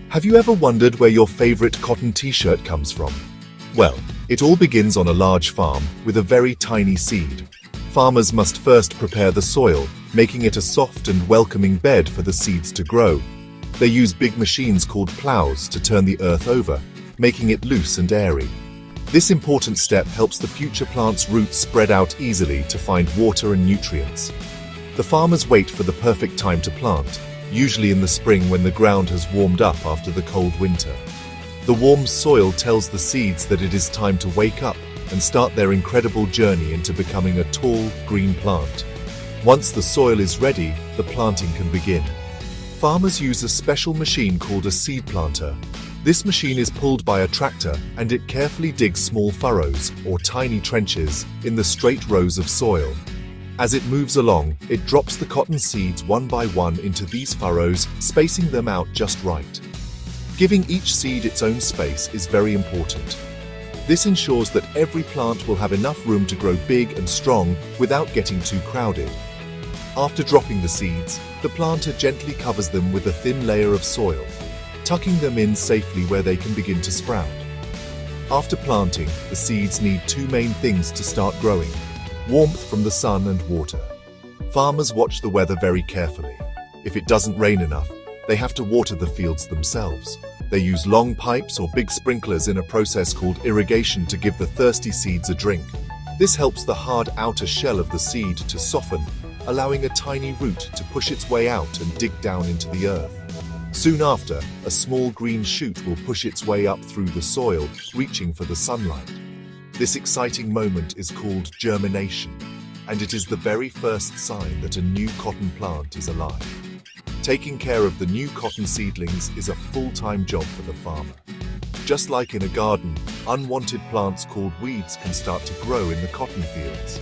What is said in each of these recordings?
Have you ever wondered where your favorite cotton t-shirt comes from? Well, it all begins on a large farm with a very tiny seed. Farmers must first prepare the soil, making it a soft and welcoming bed for the seeds to grow. They use big machines called plows to turn the earth over, making it loose and airy. This important step helps the future plant's roots spread out easily to find water and nutrients. The farmers wait for the perfect time to plant, usually in the spring when the ground has warmed up after the cold winter. The warm soil tells the seeds that it is time to wake up and start their incredible journey into becoming a tall, green plant. Once the soil is ready, the planting can begin. Farmers use a special machine called a seed planter. This machine is pulled by a tractor and it carefully digs small furrows, or tiny trenches, in the straight rows of soil. As it moves along, it drops the cotton seeds one by one into these furrows, spacing them out just right. Giving each seed its own space is very important. This ensures that every plant will have enough room to grow big and strong without getting too crowded. After dropping the seeds, the planter gently covers them with a thin layer of soil, tucking them in safely where they can begin to sprout. After planting, the seeds need two main things to start growing: warmth from the sun and water. Farmers watch the weather very carefully. If it doesn't rain enough, they have to water the fields themselves. They use long pipes or big sprinklers in a process called irrigation to give the thirsty seeds a drink. This helps the hard outer shell of the seed to soften, allowing a tiny root to push its way out and dig down into the earth. Soon after, a small green shoot will push its way up through the soil, reaching for the sunlight. This exciting moment is called germination, and it is the very first sign that a new cotton plant is alive. Taking care of the new cotton seedlings is a full-time job for the farmer. Just like in a garden, unwanted plants called weeds can start to grow in the cotton fields.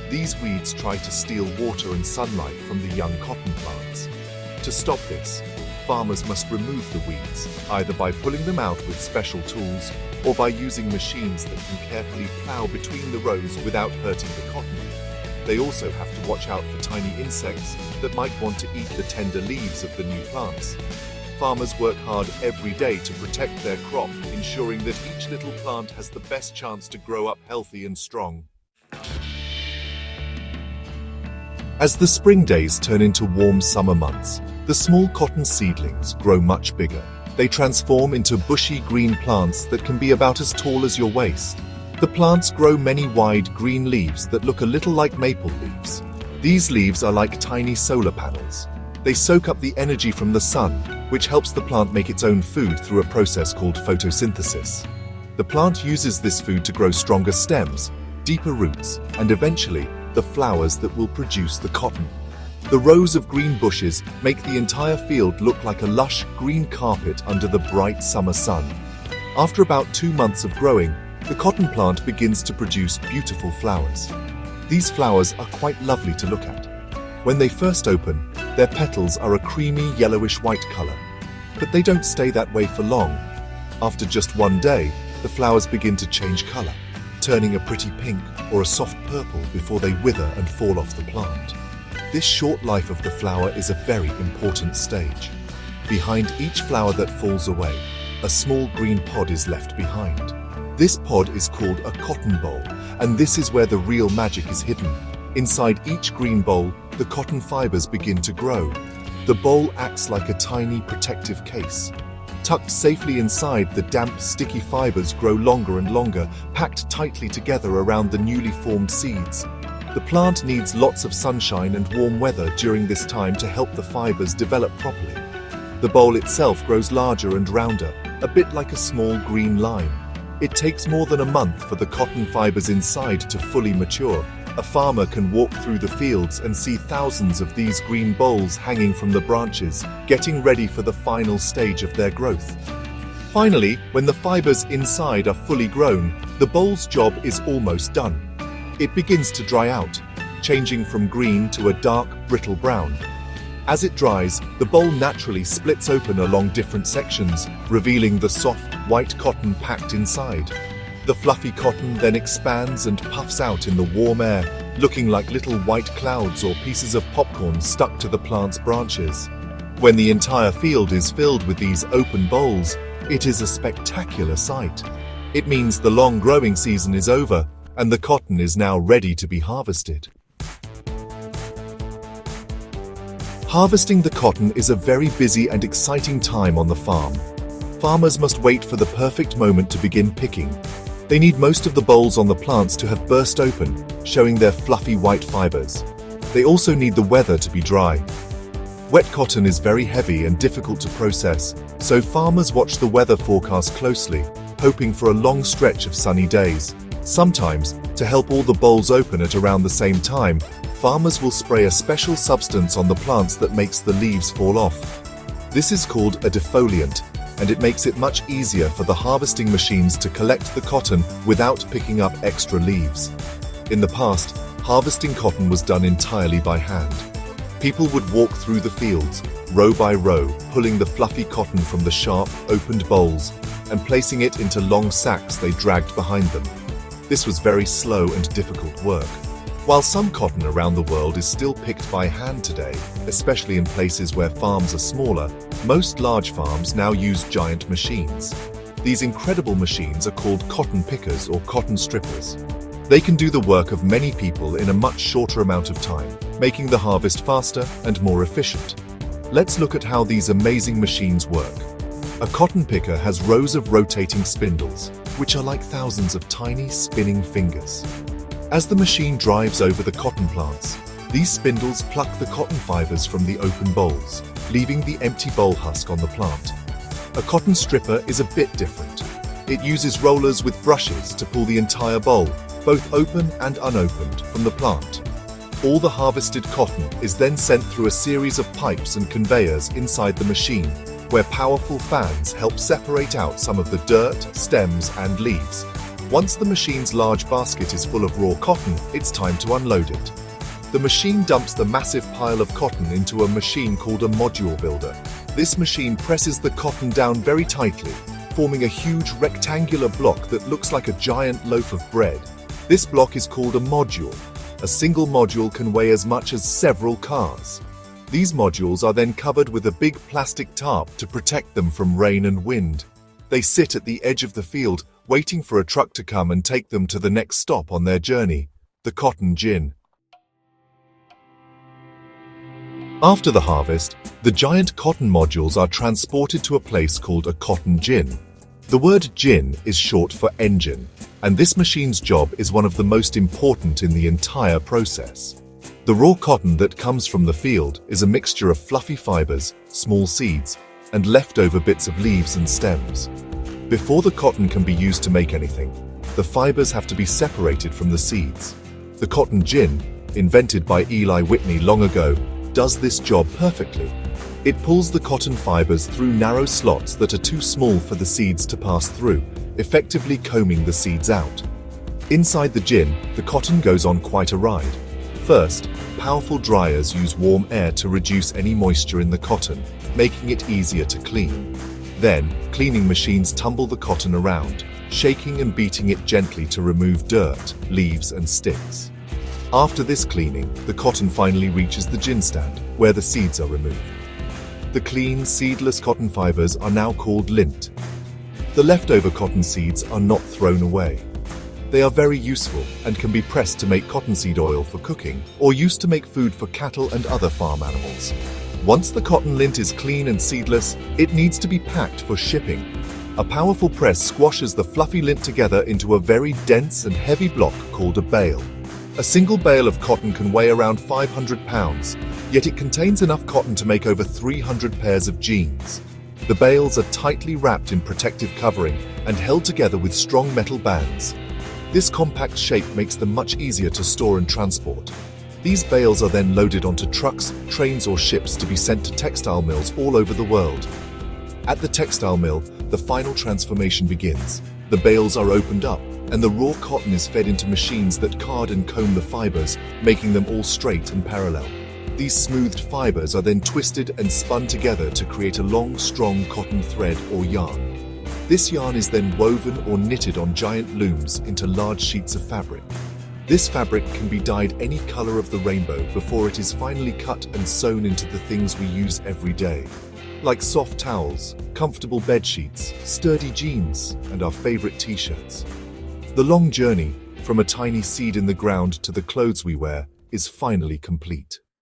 These weeds try to steal water and sunlight from the young cotton plants. To stop this, farmers must remove the weeds, either by pulling them out with special tools or by using machines that can carefully plow between the rows without hurting the cotton. They also have to watch out for tiny insects that might want to eat the tender leaves of the new plants. Farmers work hard every day to protect their crop, ensuring that each little plant has the best chance to grow up healthy and strong. As the spring days turn into warm summer months, the small cotton seedlings grow much bigger. They transform into bushy green plants that can be about as tall as your waist. The plants grow many wide green leaves that look a little like maple leaves. These leaves are like tiny solar panels. They soak up the energy from the sun, which helps the plant make its own food through a process called photosynthesis. The plant uses this food to grow stronger stems, deeper roots, and eventually, the flowers that will produce the cotton. The rows of green bushes make the entire field look like a lush green carpet under the bright summer sun. After about 2 months of growing, the cotton plant begins to produce beautiful flowers. These flowers are quite lovely to look at. When they first open, their petals are a creamy yellowish-white color, but they don't stay that way for long. After just one day, the flowers begin to change color, turning a pretty pink or a soft purple before they wither and fall off the plant. This short life of the flower is a very important stage. Behind each flower that falls away, a small green pod is left behind. This pod is called a cotton boll, and this is where the real magic is hidden. Inside each green boll, the cotton fibers begin to grow. The boll acts like a tiny protective case. Tucked safely inside, the damp, sticky fibers grow longer and longer, packed tightly together around the newly formed seeds. The plant needs lots of sunshine and warm weather during this time to help the fibers develop properly. The boll itself grows larger and rounder, a bit like a small green lime. It takes more than a month for the cotton fibers inside to fully mature. A farmer can walk through the fields and see thousands of these green bolls hanging from the branches, getting ready for the final stage of their growth. Finally, when the fibers inside are fully grown, the boll's job is almost done. It begins to dry out, changing from green to a dark, brittle brown. As it dries, the boll naturally splits open along different sections, revealing the soft, white cotton packed inside. The fluffy cotton then expands and puffs out in the warm air, looking like little white clouds or pieces of popcorn stuck to the plant's branches. When the entire field is filled with these open bolls, it is a spectacular sight. It means the long growing season is over and the cotton is now ready to be harvested. Harvesting the cotton is a very busy and exciting time on the farm. Farmers must wait for the perfect moment to begin picking. They need most of the bolls on the plants to have burst open, showing their fluffy white fibers. They also need the weather to be dry. Wet cotton is very heavy and difficult to process, so farmers watch the weather forecast closely, hoping for a long stretch of sunny days. Sometimes, to help all the bolls open at around the same time, farmers will spray a special substance on the plants that makes the leaves fall off. This is called a defoliant, and it makes it much easier for the harvesting machines to collect the cotton without picking up extra leaves. In the past, harvesting cotton was done entirely by hand. People would walk through the fields, row by row, pulling the fluffy cotton from the sharp, opened bolls and placing it into long sacks they dragged behind them. This was very slow and difficult work. While some cotton around the world is still picked by hand today, especially in places where farms are smaller, most large farms now use giant machines. These incredible machines are called cotton pickers or cotton strippers. They can do the work of many people in a much shorter amount of time, making the harvest faster and more efficient. Let's look at how these amazing machines work. A cotton picker has rows of rotating spindles, which are like thousands of tiny spinning fingers. As the machine drives over the cotton plants, these spindles pluck the cotton fibers from the open bolls, leaving the empty boll husk on the plant. A cotton stripper is a bit different. It uses rollers with brushes to pull the entire boll, both open and unopened, from the plant. All the harvested cotton is then sent through a series of pipes and conveyors inside the machine, where powerful fans help separate out some of the dirt, stems, and leaves. Once the machine's large basket is full of raw cotton, it's time to unload it. The machine dumps the massive pile of cotton into a machine called a module builder. This machine presses the cotton down very tightly, forming a huge rectangular block that looks like a giant loaf of bread. This block is called a module. A single module can weigh as much as several cars. These modules are then covered with a big plastic tarp to protect them from rain and wind. They sit at the edge of the field, waiting for a truck to come and take them to the next stop on their journey, the cotton gin. After the harvest, the giant cotton modules are transported to a place called a cotton gin. The word gin is short for engine, and this machine's job is one of the most important in the entire process. The raw cotton that comes from the field is a mixture of fluffy fibers, small seeds, and leftover bits of leaves and stems. Before the cotton can be used to make anything, the fibers have to be separated from the seeds. The cotton gin, invented by Eli Whitney long ago, does this job perfectly. It pulls the cotton fibers through narrow slots that are too small for the seeds to pass through, effectively combing the seeds out. Inside the gin, the cotton goes on quite a ride. First, powerful dryers use warm air to reduce any moisture in the cotton, making it easier to clean. Then, cleaning machines tumble the cotton around, shaking and beating it gently to remove dirt, leaves, and sticks. After this cleaning, the cotton finally reaches the gin stand, where the seeds are removed. The clean, seedless cotton fibers are now called lint. The leftover cotton seeds are not thrown away. They are very useful and can be pressed to make cottonseed oil for cooking or used to make food for cattle and other farm animals. Once the cotton lint is clean and seedless, it needs to be packed for shipping. A powerful press squashes the fluffy lint together into a very dense and heavy block called a bale. A single bale of cotton can weigh around 500 pounds, yet it contains enough cotton to make over 300 pairs of jeans. The bales are tightly wrapped in protective covering and held together with strong metal bands. This compact shape makes them much easier to store and transport. These bales are then loaded onto trucks, trains, or ships to be sent to textile mills all over the world. At the textile mill, the final transformation begins. The bales are opened up, and the raw cotton is fed into machines that card and comb the fibers, making them all straight and parallel. These smoothed fibers are then twisted and spun together to create a long, strong cotton thread or yarn. This yarn is then woven or knitted on giant looms into large sheets of fabric. This fabric can be dyed any color of the rainbow before it is finally cut and sewn into the things we use every day, like soft towels, comfortable bed sheets, sturdy jeans, and our favorite t-shirts. The long journey, from a tiny seed in the ground to the clothes we wear, is finally complete.